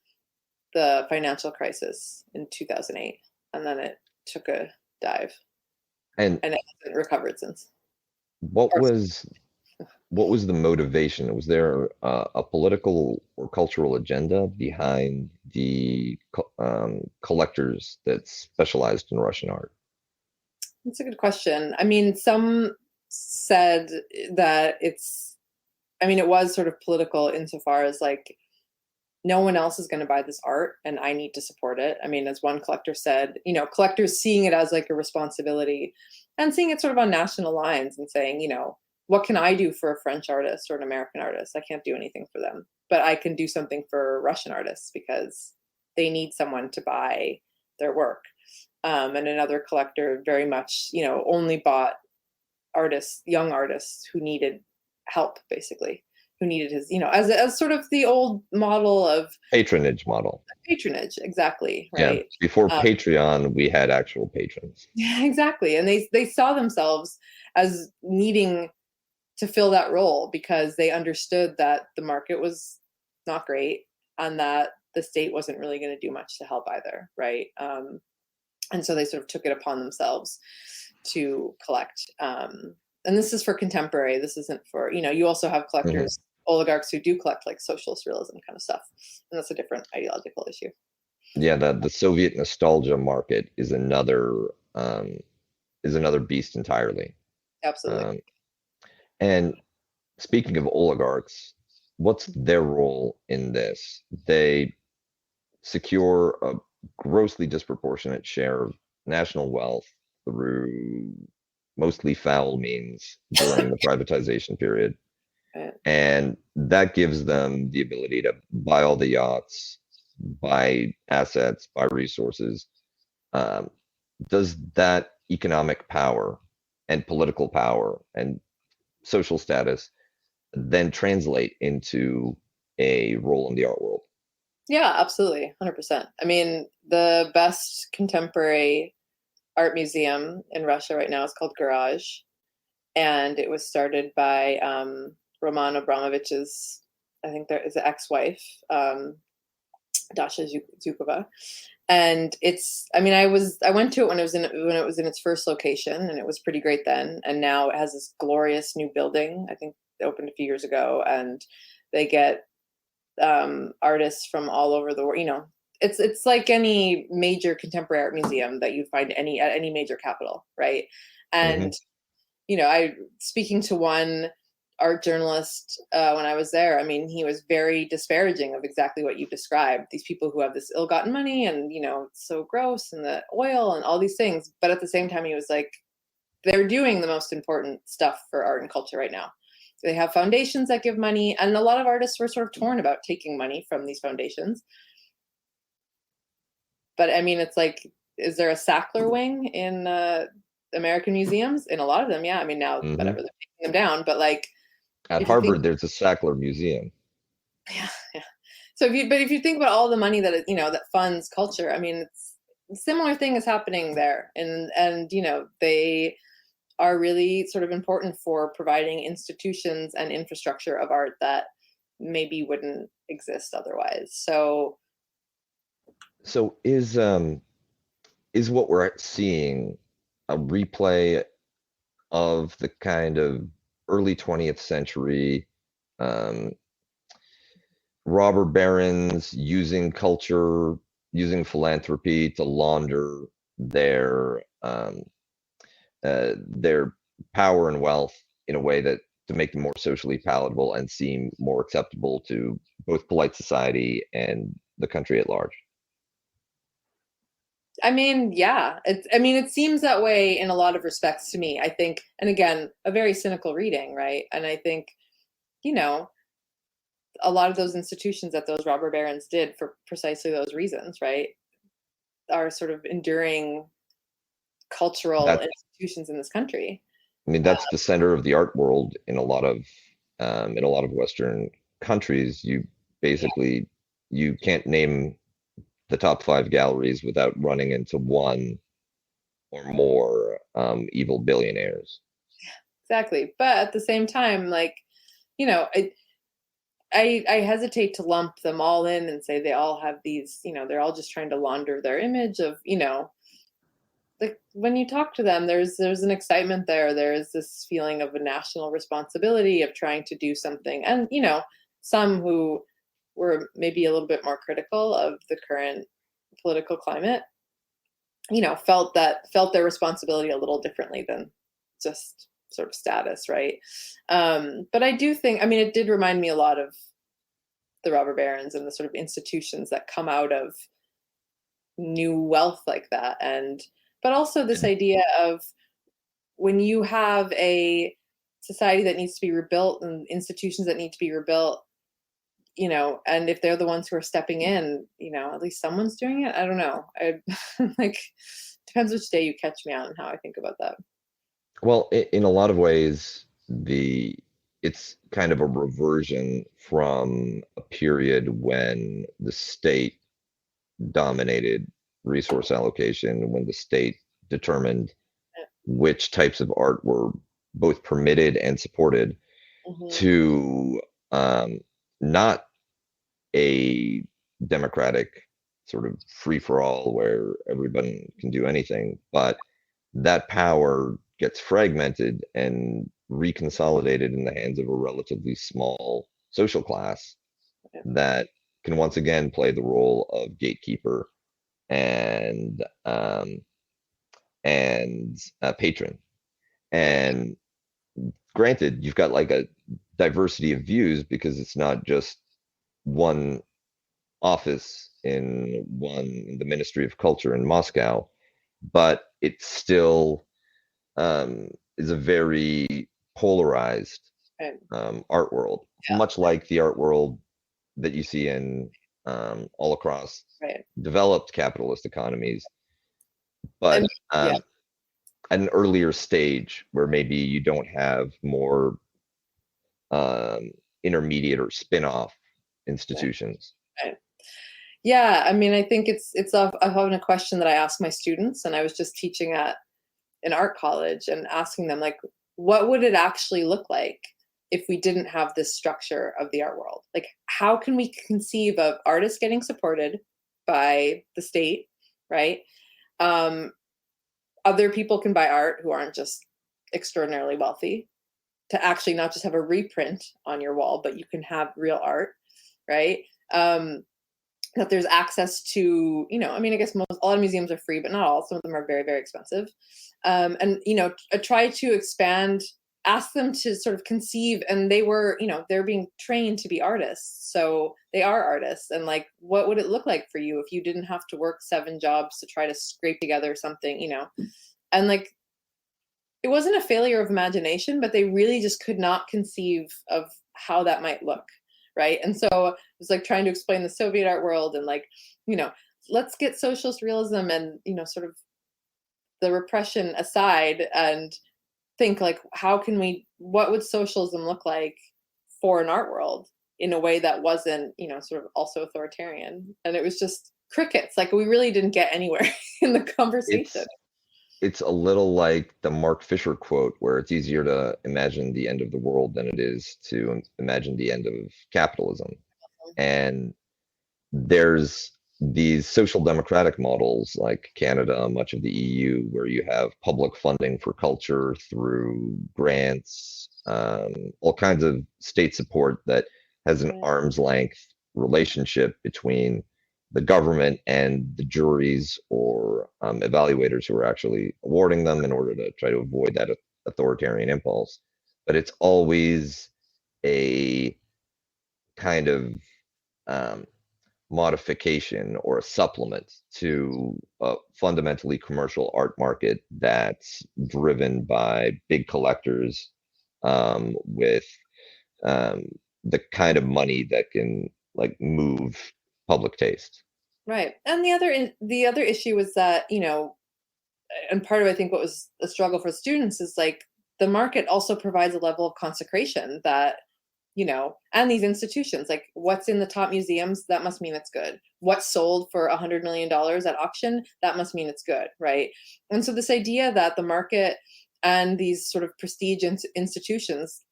the financial crisis in 2008, and then it took a dive, And it hasn't recovered since. what was the motivation? Was there a political or cultural agenda behind the collectors that specialized in Russian art? That's a good question. I mean, some said that it was sort of political insofar as like, no one else is going to buy this art and I need to support it. I mean, as one collector said, collectors seeing it as like a responsibility and seeing it sort of on national lines and saying, what can I do for a French artist or an American artist? I can't do anything for them, but I can do something for Russian artists because they need someone to buy their work. And another collector very much, only bought young artists who needed help, basically, who needed his, as sort of the old model of Patronage model. Patronage, exactly, right? Yeah, before Patreon, we had actual patrons. Yeah, exactly. And they saw themselves as needing to fill that role because they understood that the market was not great and that the state wasn't really going to do much to help either, right? And so they sort of took it upon themselves to collect. And this is for contemporary. This isn't for, you also have collectors, oligarchs who do collect like socialist realism kind of stuff. And that's a different ideological issue. Yeah, the Soviet nostalgia market is another beast entirely. Absolutely. And speaking of oligarchs, what's their role in this? They secure a grossly disproportionate share of national wealth through mostly foul means during the privatization period. Right. And that gives them the ability to buy all the yachts, buy assets, buy resources. Does that economic power and political power and social status then translate into a role in the art world? Yeah, absolutely. 100%. I mean, the best contemporary art museum in Russia right now is called Garage. And it was started by Roman Abramovich's, I think there is an ex-wife, Dasha Zhukova. And I went to it when it was in its first location, and it was pretty great then. And now it has this glorious new building. I think it opened a few years ago, and they get artists from all over the world. It's like any major contemporary art museum that you'd find at any major capital, right? And I speaking to one art journalist when I was there, I mean, he was very disparaging of exactly what you described. These people who have this ill-gotten money and, it's so gross, and the oil and all these things. But at the same time, he was like, they're doing the most important stuff for art and culture right now. They have foundations that give money, and a lot of artists were sort of torn about taking money from these foundations. But I mean, it's like, is there a Sackler wing in American museums? In a lot of them, yeah. I mean, now whatever, they're taking them down, but like at Harvard, there's a Sackler museum. Yeah. So if you think about all the money that that funds culture, I mean, it's a similar thing is happening there, and they are really sort of important for providing institutions and infrastructure of art that maybe wouldn't exist otherwise. So is what we're seeing a replay of the kind of early 20th century robber barons using culture, using philanthropy to launder their power and wealth in a way that to make them more socially palatable and seem more acceptable to both polite society and the country at large? I mean, yeah, it seems that way in a lot of respects to me, I think. And again, a very cynical reading, right? And I think, a lot of those institutions that those robber barons did for precisely those reasons, right, are sort of enduring cultural institutions in this country. I mean, that's the center of the art world in a lot of Western countries. You basically, you can't name the top 5 galleries without running into one or more evil billionaires. Exactly. But at the same time, like, I hesitate to lump them all in and say they all have these, they're all just trying to launder their image of, like when you talk to them, there's an excitement there. There is this feeling of a national responsibility of trying to do something. And, some who were maybe a little bit more critical of the current political climate, felt their responsibility a little differently than just sort of status, right? But I do think, it did remind me a lot of the robber barons and the sort of institutions that come out of new wealth like that. But also this idea of when you have a society that needs to be rebuilt and institutions that need to be rebuilt, and if they're the ones who are stepping in, at least someone's doing it. I don't know. Like, depends which day you catch me out and how I think about that. Well, in a lot of ways, it's kind of a reversion from a period when the state dominated resource allocation, when the state determined which types of art were both permitted and supported, to not a democratic sort of free-for-all where everybody can do anything, but that power gets fragmented and reconsolidated in the hands of a relatively small social class that can once again play the role of gatekeeper and patron. And granted, you've got like a diversity of views because it's not just one office in the Ministry of Culture in Moscow, but it still is a very polarized art world, much like the art world that you see in all across developed capitalist economies, but at an earlier stage where maybe you don't have more intermediate or spin-off institutions. Yeah, I think it's often a question that I ask my students, and I was just teaching at an art college and asking them, like, what would it actually look like if we didn't have this structure of the art world? Like, how can we conceive of artists getting supported by the state, right? Other people can buy art who aren't just extraordinarily wealthy, to actually not just have a reprint on your wall, but you can have real art, right? That there's access to, I guess a lot of museums are free, but not all. Some of them are very, very expensive. And try to expand, ask them to sort of conceive, and they were, they're being trained to be artists. So they are artists. And like, what would it look like for you if you didn't have to work 7 jobs to try to scrape together something, And like, it wasn't a failure of imagination, but they really just could not conceive of how that might look. Right. And so it was like trying to explain the Soviet art world and like, let's get socialist realism and, sort of the repression aside and think like, what would socialism look like for an art world in a way that wasn't, sort of also authoritarian? And it was just crickets. Like, we really didn't get anywhere in the conversation. It's a little like the Mark Fisher quote, where it's easier to imagine the end of the world than it is to imagine the end of capitalism. And there's these social democratic models like Canada, much of the EU, where you have public funding for culture through grants, all kinds of state support that has an arm's length relationship between the government and the juries or evaluators who are actually awarding them in order to try to avoid that authoritarian impulse. But it's always a kind of modification or a supplement to a fundamentally commercial art market that's driven by big collectors with the kind of money that can like move public taste. Right. And the other issue was that, and part of, I think, what was a struggle for students is like the market also provides a level of consecration that, and these institutions, like what's in the top museums, that must mean it's good. What's sold for $100 million at auction, that must mean it's good. Right. And so this idea that the market and these sort of prestige institutions,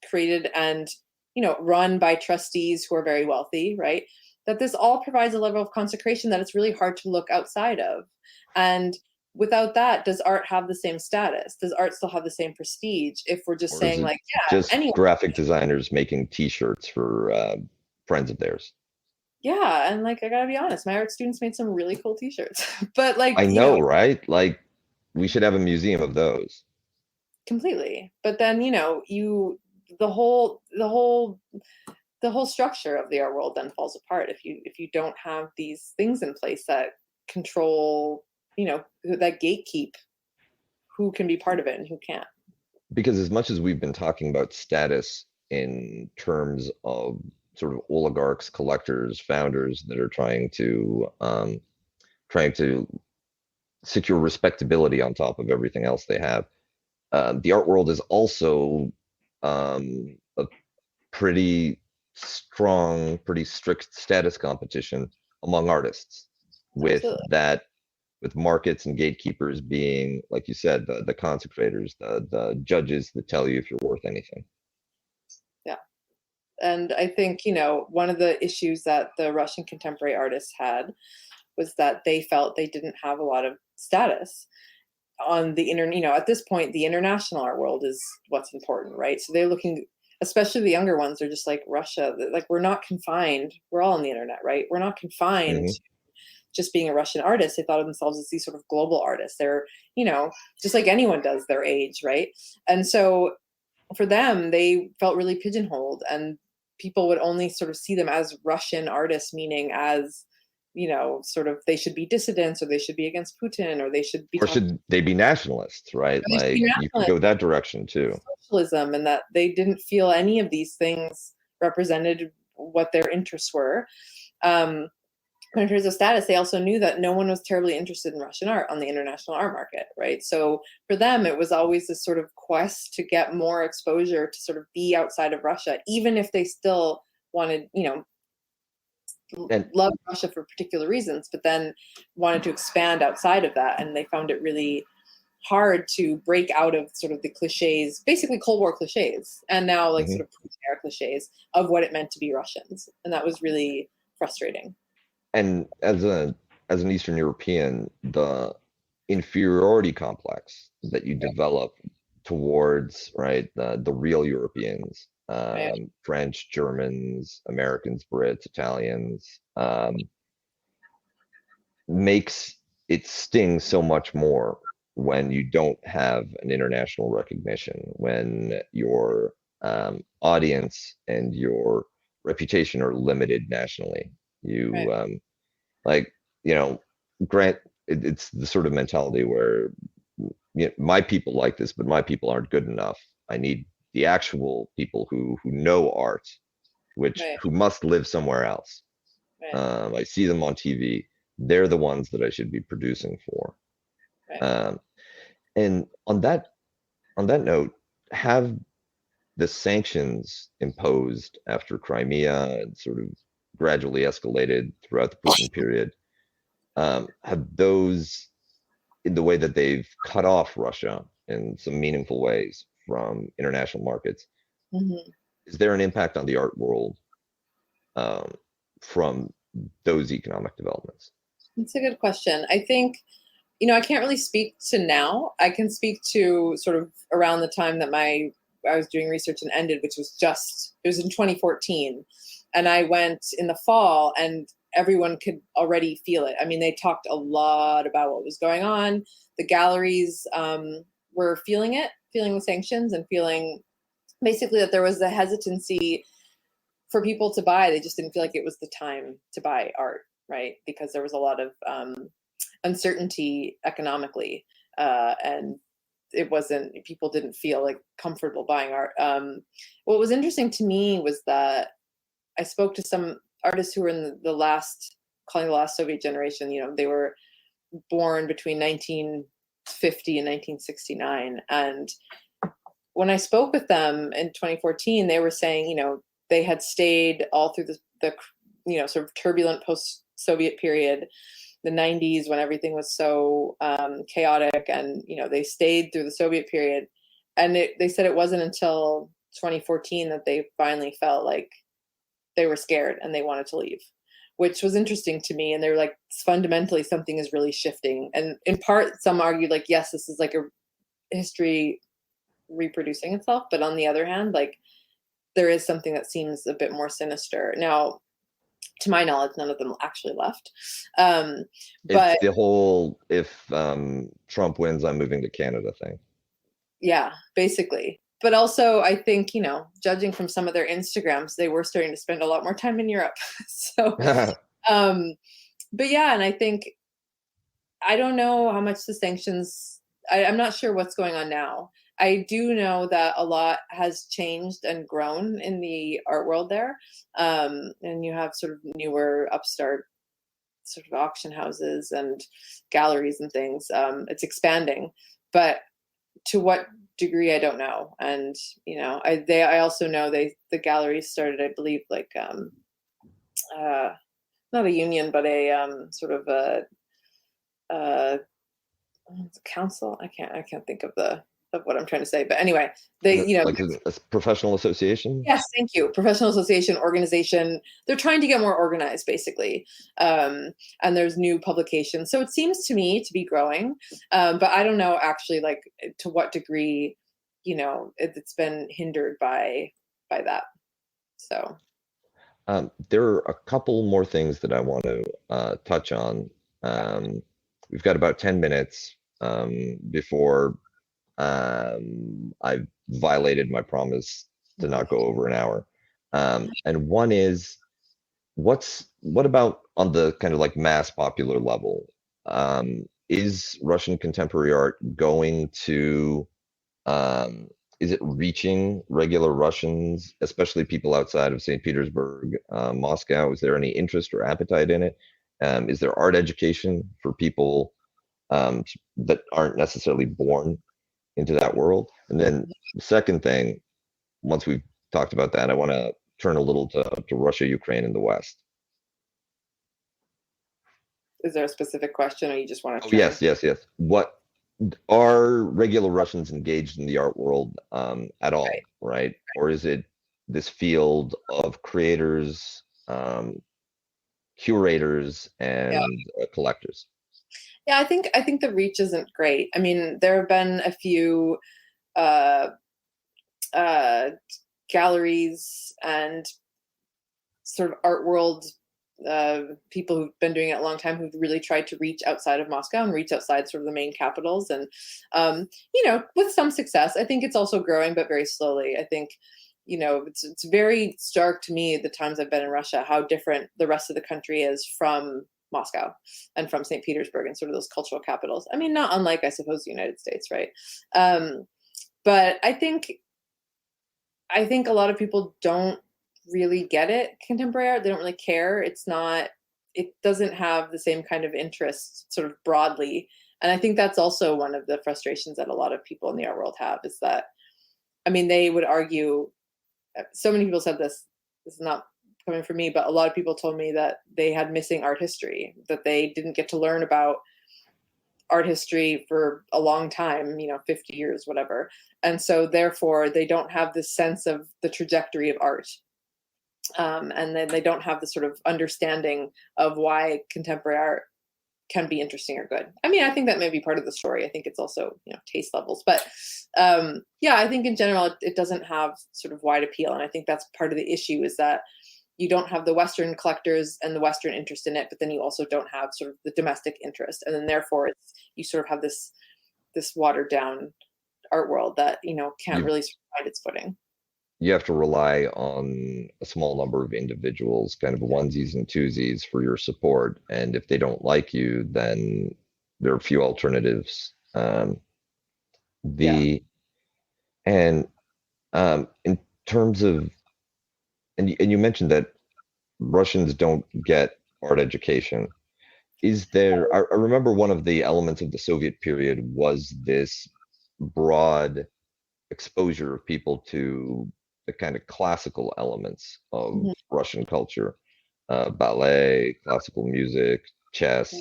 created and run by trustees who are very wealthy, right? That this all provides a level of consecration that it's really hard to look outside of. And without that, does art have the same status? Does art still have the same prestige if we're just Or is saying it like, yeah, just anyone? graphic designers making T-shirts for friends of theirs? Yeah, and like I gotta be honest, my art students made some really cool t-shirts. But like, I know, right? Like, we should have a museum of those. completely. But then, the whole structure of the art world then falls apart if you don't have these things in place that control, that gatekeep who can be part of it and who can't. Because as much as we've been talking about status in terms of sort of oligarchs, collectors, founders that are trying to secure respectability on top of everything else they have, the art world is also a pretty strong, pretty strict status competition among artists, with Absolutely. that, with markets and gatekeepers being, like you said, the consecrators, the judges that tell you if you're worth anything. Yeah. And I think, one of the issues that the Russian contemporary artists had was that they felt they didn't have a lot of status on the internet. At this point, the international art world is what's important, right? So they're looking, especially the younger ones, are just like Russia, like we're not confined. We're all on the internet, right? We're not confined Hmm. to just being a Russian artist. They thought of themselves as these sort of global artists. They're, just like anyone does their age, right? And so for them, they felt really pigeonholed, and people would only sort of see them as Russian artists, meaning as, sort of they should be dissidents, or they should be against Putin, or they should be Or talking, should they be nationalists, right? they should be Like, you can nationalists, go that direction too. socialism, and that they didn't feel any of these things represented what their interests were. In terms of status, they also knew that no one was terribly interested in Russian art on the international art market, right? So for them, it was always this sort of quest to get more exposure, to sort of be outside of Russia, even if they still wanted, And loved Russia for particular reasons, but then wanted to expand outside of that. And they found it really hard to break out of sort of the cliches, basically Cold War cliches, and now like mhm. sort of Putin-era cliches of what it meant to be Russians. And that was really frustrating. And as an Eastern European, the inferiority complex that you develop towards, right, the real Europeans, Right. French, Germans, Americans, Brits, Italians, makes it sting so much more when you don't have an international recognition, when your audience and your reputation are limited nationally. Right. You like, you know, grant it's the sort of mentality where, my people like this, but my people aren't good enough. I need the actual people who know art, Right. who must live somewhere else. Right. I see them on TV. They're the ones that I should be producing for. Right. Um, and on that note, have the sanctions imposed after Crimea and sort of gradually escalated throughout the Putin period, have those, in the way that they've cut off Russia in some meaningful ways from international markets, Mm-hmm. is there an impact on the art world um, from those economic developments? That's a good question. I think, I can't really speak to now. I can speak to sort of around the time that I was doing research and ended, which was it was in 2014. And I went in the fall, and everyone could already feel it. I mean, they talked a lot about what was going on. The galleries were feeling the sanctions, and feeling basically that there was a hesitancy for people to buy. They just didn't feel like it was the time to buy art, right? Because there was a lot of uncertainty economically, and people didn't feel like comfortable buying art. What was interesting to me was that I spoke to some artists who were in calling the last Soviet generation. They were born between 1950 and 1969. And when I spoke with them in 2014, they were saying, they had stayed all through the sort of turbulent post-Soviet period, the 90s, when everything was so chaotic, and they stayed through the Soviet period. And they said it wasn't until 2014 that they finally felt like they were scared and they wanted to leave, which was interesting to me. And they were like, fundamentally, something is really shifting. And in part, some argued like, yes, this is like a history reproducing itself. But on the other hand, like, there is something that seems a bit more sinister. Now, to my knowledge, none of them actually left. But It's the whole, if Trump wins, I'm moving to Canada thing. yeah, basically. But also, I think, judging from some of their Instagrams, they were starting to spend a lot more time in Europe. So, but yeah, and I think, I don't know how much the sanctions, I'm not sure what's going on now. I do know that a lot has changed and grown in the art world there. And you have sort of newer upstart sort of auction houses and galleries and things. It's expanding, but to what degree, I don't know. And, I also know the galleries started, I believe, like, not a union, but a sort of a council. I can't think of what I'm trying to say, but anyway, they, like a professional association. Yes, thank you. Professional association, organization. They're trying to get more organized, basically. And there's new publications, so it seems to me to be growing. But I don't know actually, like, to what degree, it's been hindered by that. So. There are a couple more things that I want to touch on. We've got about 10 minutes before I've violated my promise to not go over an hour. And one is, what about on the kind of like mass popular level? Is Russian contemporary art going to, is it reaching regular Russians, especially people outside of St. Petersburg, Moscow? Is there any interest or appetite in it? Is there art education for people that aren't necessarily born into that world? And then the second thing, once we've talked about that, I want to turn a little to Russia, Ukraine, and the West. Is there a specific question, or you just want to? Oh, yes. What are regular Russians engaged in the art world at all, right? Or is it this field of creators, curators, and collectors? Yeah, I think the reach isn't great. I mean, there have been a few galleries and sort of art world people who've been doing it a long time who've really tried to reach outside of Moscow and reach outside sort of the main capitals, and with some success. I think it's also growing, but very slowly. I think it's very stark to me, the times I've been in Russia, how different the rest of the country is from Moscow and from St. Petersburg and sort of those cultural capitals. I mean, not unlike, I suppose, the United States, right? But I think a lot of people don't really get it. Contemporary art, they don't really care. It doesn't have the same kind of interest sort of broadly. And I think that's also one of the frustrations that a lot of people in the art world have, is that, I mean, they would argue, so many people said this is not coming from me, but a lot of people told me that they had missing art history, that they didn't get to learn about art history for a long time, 50 years, whatever. And so therefore they don't have this sense of the trajectory of art. And then they don't have the sort of understanding of why contemporary art can be interesting or good. I mean, I think that may be part of the story. I think it's also, taste levels. But I think in general, it doesn't have sort of wide appeal. And I think that's part of the issue, is that you don't have the Western collectors and the Western interest in it, but then you also don't have sort of the domestic interest. And then therefore you sort of have this watered down art world that, can't really find its footing. You have to rely on a small number of individuals, kind of onesies and twosies, for your support. And if they don't like you, then there are few alternatives. In terms of, and you mentioned that Russians don't get art education. Is there, I remember one of the elements of the Soviet period was this broad exposure of people to the kind of classical elements of Russian culture, ballet, classical music, chess,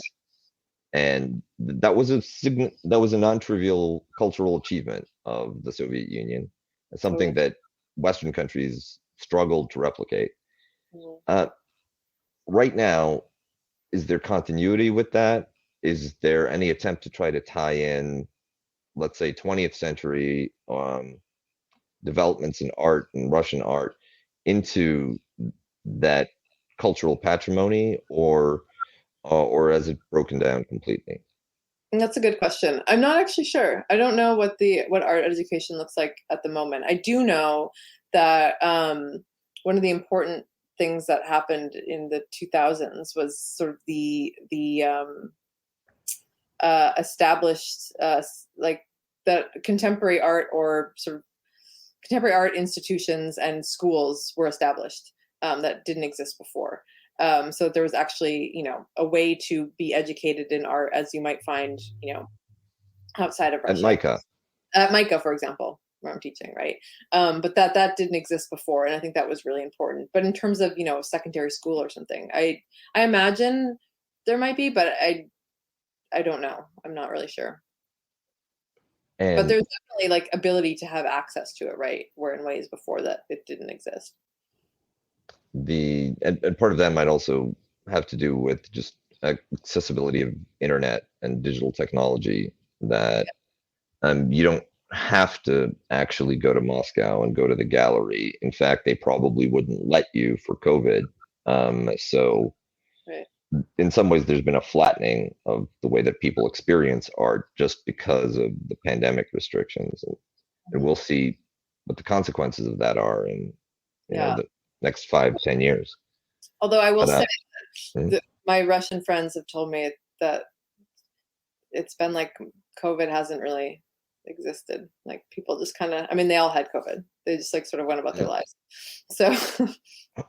and that was a non-trivial cultural achievement of the Soviet Union. Something that Western countries struggled to replicate. Mhm. Right now, is there continuity with that? Is there any attempt to try to tie in, let's say, 20th century developments in art and Russian art into that cultural patrimony, or has it broken down completely? And that's a good question. I'm not actually sure. I don't know what art education looks like at the moment. I do know that one of the important things that happened in the 2000s was sort of the established like the contemporary art, or sort of contemporary art institutions and schools were established that didn't exist before. So there was actually, a way to be educated in art, as you might find, outside of At Russia. MICA. At MICA, for example, where I'm teaching, right? But that didn't exist before, and I think that was really important. But in terms of, secondary school or something, I imagine there might be, but I don't know. I'm not really sure. But And there's definitely like ability to have access to it, right? Where in ways before that it didn't exist. and part of that might also have to do with just accessibility of internet and digital technology, that you don't have to actually go to Moscow and go to the gallery. In fact, they probably wouldn't let you for COVID. So Right. in some ways, there's been a flattening of the way that people experience art just because of the pandemic restrictions, and we'll see what the consequences of that are in Yeah. the next 5-10 years. Although I will But say mm, that my Russian friends have told me that it's been like COVID hasn't really existed. Like people just kind of, I mean, they all had COVID. They just like sort of went about their mm, lives. So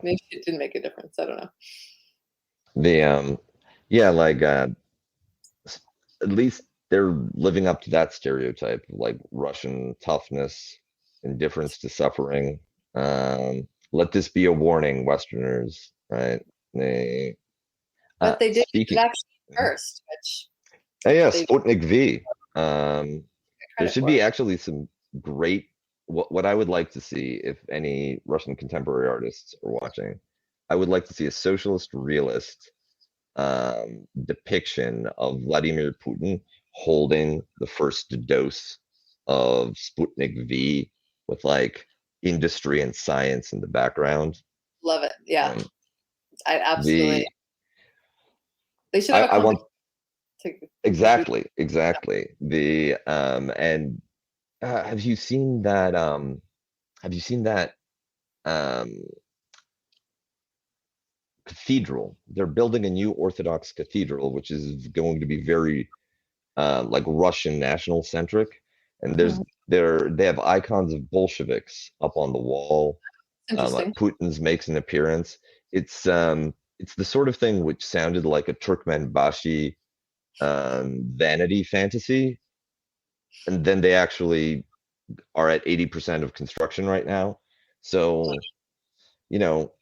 maybe it didn't make a difference. I don't know. the yeah, like at least they're living up to that stereotype of like Russian toughness, indifference to suffering. Let this be a warning, Westerners, right? They But they did get the speaking. vaccine first, which Oh yeah, they Sputnik V. get There credit should be for. actually some great. What I would like to see, if any Russian contemporary artists are watching, I would like to see a socialist realist depiction of Vladimir Putin holding the first dose of Sputnik V with like industry and science in the background. Love it. Yeah, Um, I absolutely. the They should have a I want company to do. exactly the and have you seen that have you seen that um cathedral? They're building a new Orthodox cathedral, which is going to be very like Russian national centric. And Mhm. they have icons of Bolsheviks up on the wall. Like Interesting. Putin's makes an appearance. It's the sort of thing which sounded like a Turkmenbashi vanity fantasy, and then they actually are at 80% of construction right now. So, you know,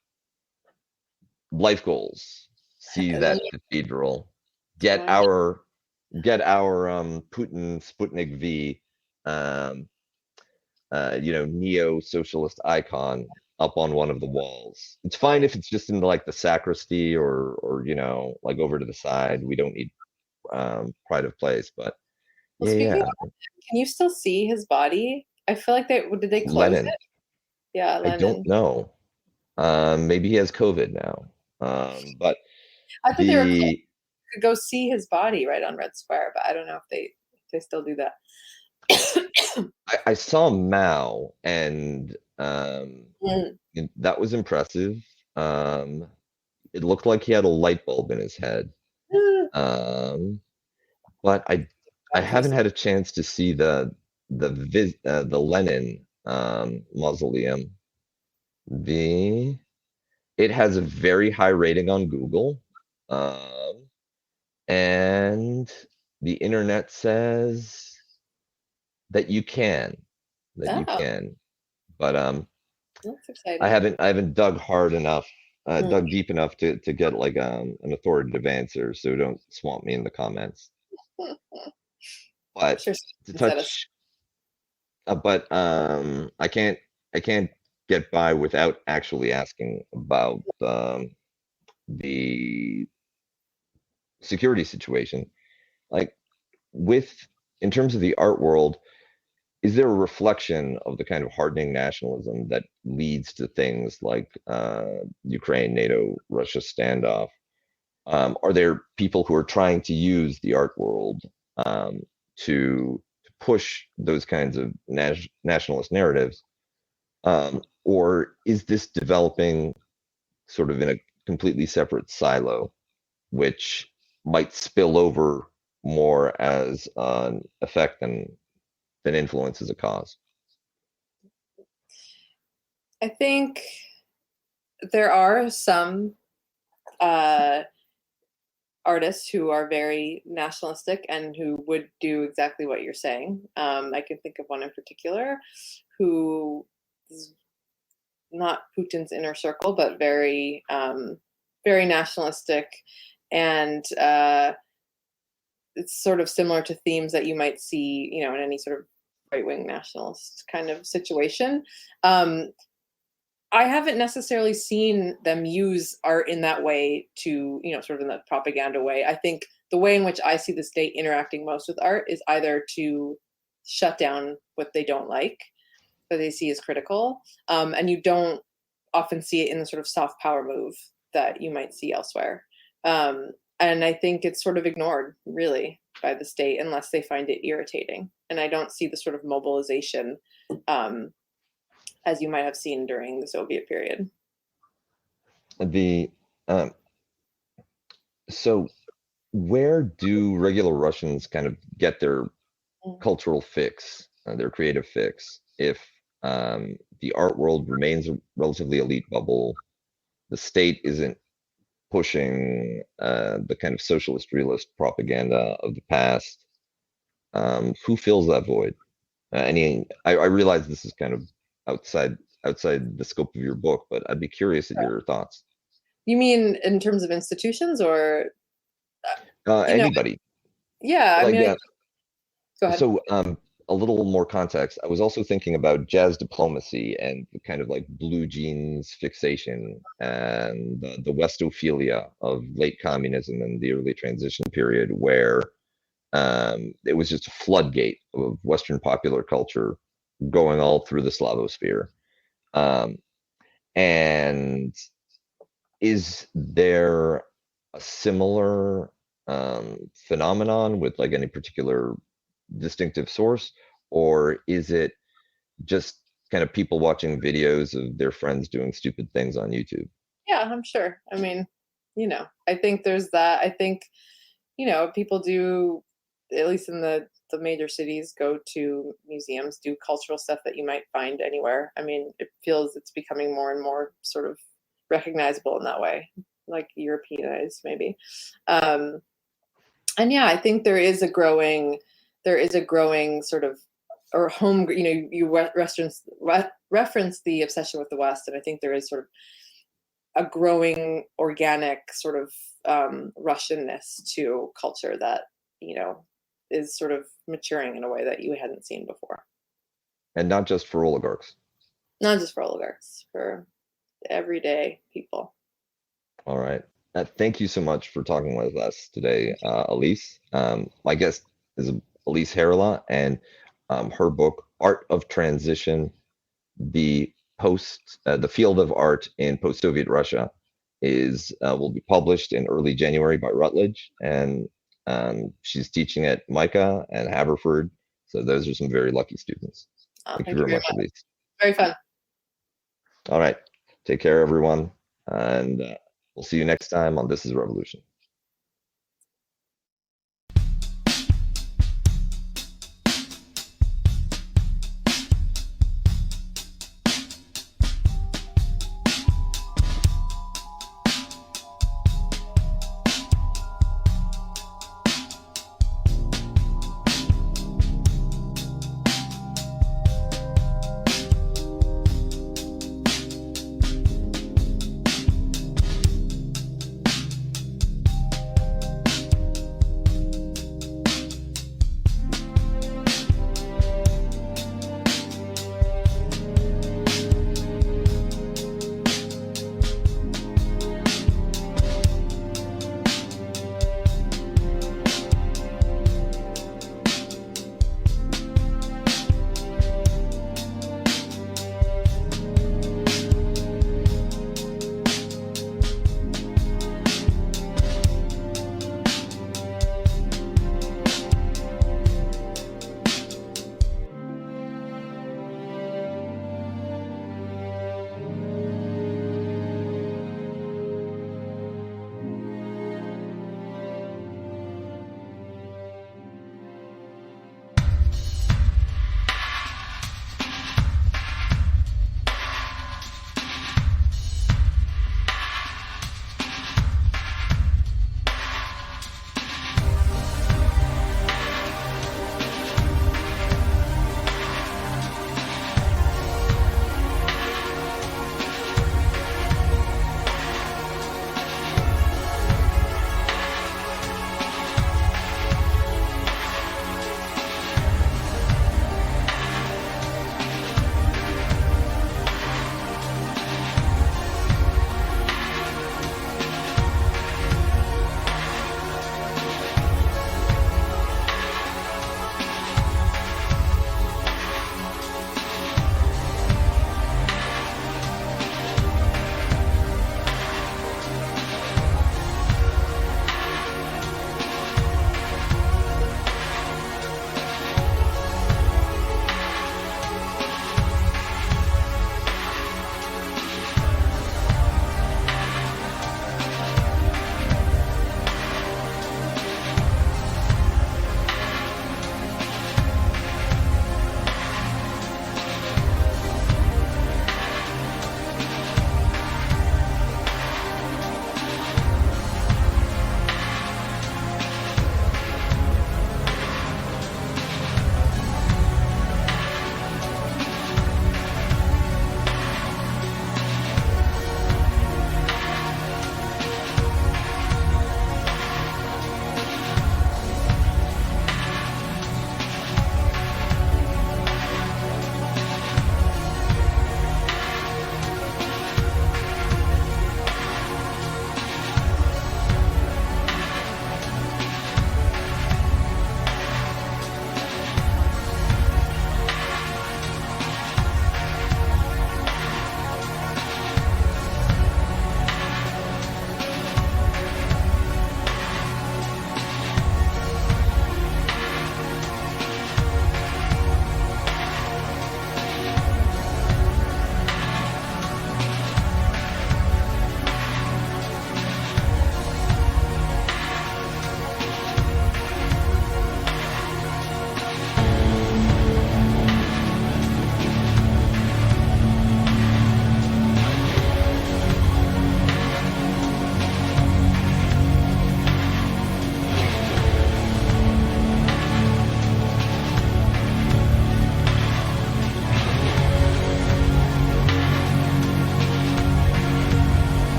life goals. See And then that cathedral. I Get want to. our get our Putin Sputnik V neo-socialist icon up on one of the walls. It's fine if it's just in like the sacristy, or like over to the side. We don't need pride of place, but Well, yeah, speaking yeah. of, can you still see his body? I feel like did they close Lenin. it? Yeah, I don't Lenin. know. Maybe he has COVID now. But I thought they were closed. the You could go see his body right on Red Square, but I don't know if they still do that. I saw Mao, and Mm. that was impressive. Um, it looked like he had a light bulb in his head. Um, but I haven't had a chance to see the Lenin mausoleum. The It has a very high rating on Google, um, and the internet says that you Oh, can, but that's exciting. I haven't dug hard enough, Mm. dug deep enough to get like an authoritative answer. So don't swamp me in the comments. I'm But sure to someone said us. touch, but I can't get by without actually asking about the security situation. Like in terms of the art world, is there a reflection of the kind of hardening nationalism that leads to things like Ukraine, NATO, Russia standoff? Are there people who are trying to use the art world to push those kinds of nationalist narratives? Or is this developing sort of in a completely separate silo, which might spill over more as an effect than influence as a cause? I think there are some artists who are very nationalistic and who would do exactly what you're saying. I can think of one in particular who is not Putin's inner circle, but very, very nationalistic, and it's sort of similar to themes that you might see, you know, in any sort of right-wing nationalist kind of situation. I haven't necessarily seen them use art in that way to, you know, sort of in the propaganda way. I think the way in which I see the state interacting most with art is either to shut down what they don't like, that they see as critical, and you don't often see it in the sort of soft power move that you might see elsewhere. And I think it's sort of ignored, really, by the state unless they find it irritating. And I don't see the sort of mobilization as you might have seen during the Soviet period. So where do regular Russians kind of get their cultural fix, their creative fix, if the art world remains a relatively elite bubble, the state isn't pushing the kind of socialist realist propaganda of the past? Who fills that void? I realize this is kind of outside the scope of your book, but I'd be curious at your thoughts. You mean in terms of institutions, or anybody? Yeah, I mean, go ahead. So a little more context. I was also thinking about jazz diplomacy and the kind of like blue jeans fixation and the Westophilia of late communism and the early transition period, where it was just a floodgate of Western popular culture going all through the Slavosphere. And is there a similar phenomenon with like any particular distinctive source, or is it just kind of people watching videos of their friends doing stupid things on YouTube? Yeah, I'm sure. I mean, you know, I think there's that. I think, you know, people do, at least in the major cities, go to museums, do cultural stuff that you might find anywhere. I mean, it feels it's becoming more and more sort of recognizable in that way, like Europeanized maybe. And yeah, I think there is a growing sort of, or home, you know, you reference the obsession with the West, and I think there is sort of a growing organic sort of Russianness to culture that, you know, is sort of maturing in a way that you hadn't seen before. And not just for oligarchs. Not just for oligarchs, for everyday people. All right. Thank you so much for talking with us today, Elise. My guest is Elise Herrala, and her book, Art of Transition, the field of art in post-Soviet Russia, will be published in early January by Routledge, and she's teaching at MICA and Haverford, so those are some very lucky students. Thank you very much, Elise. Very fun. All right, take care, everyone, and we'll see you next time on This is Revolution.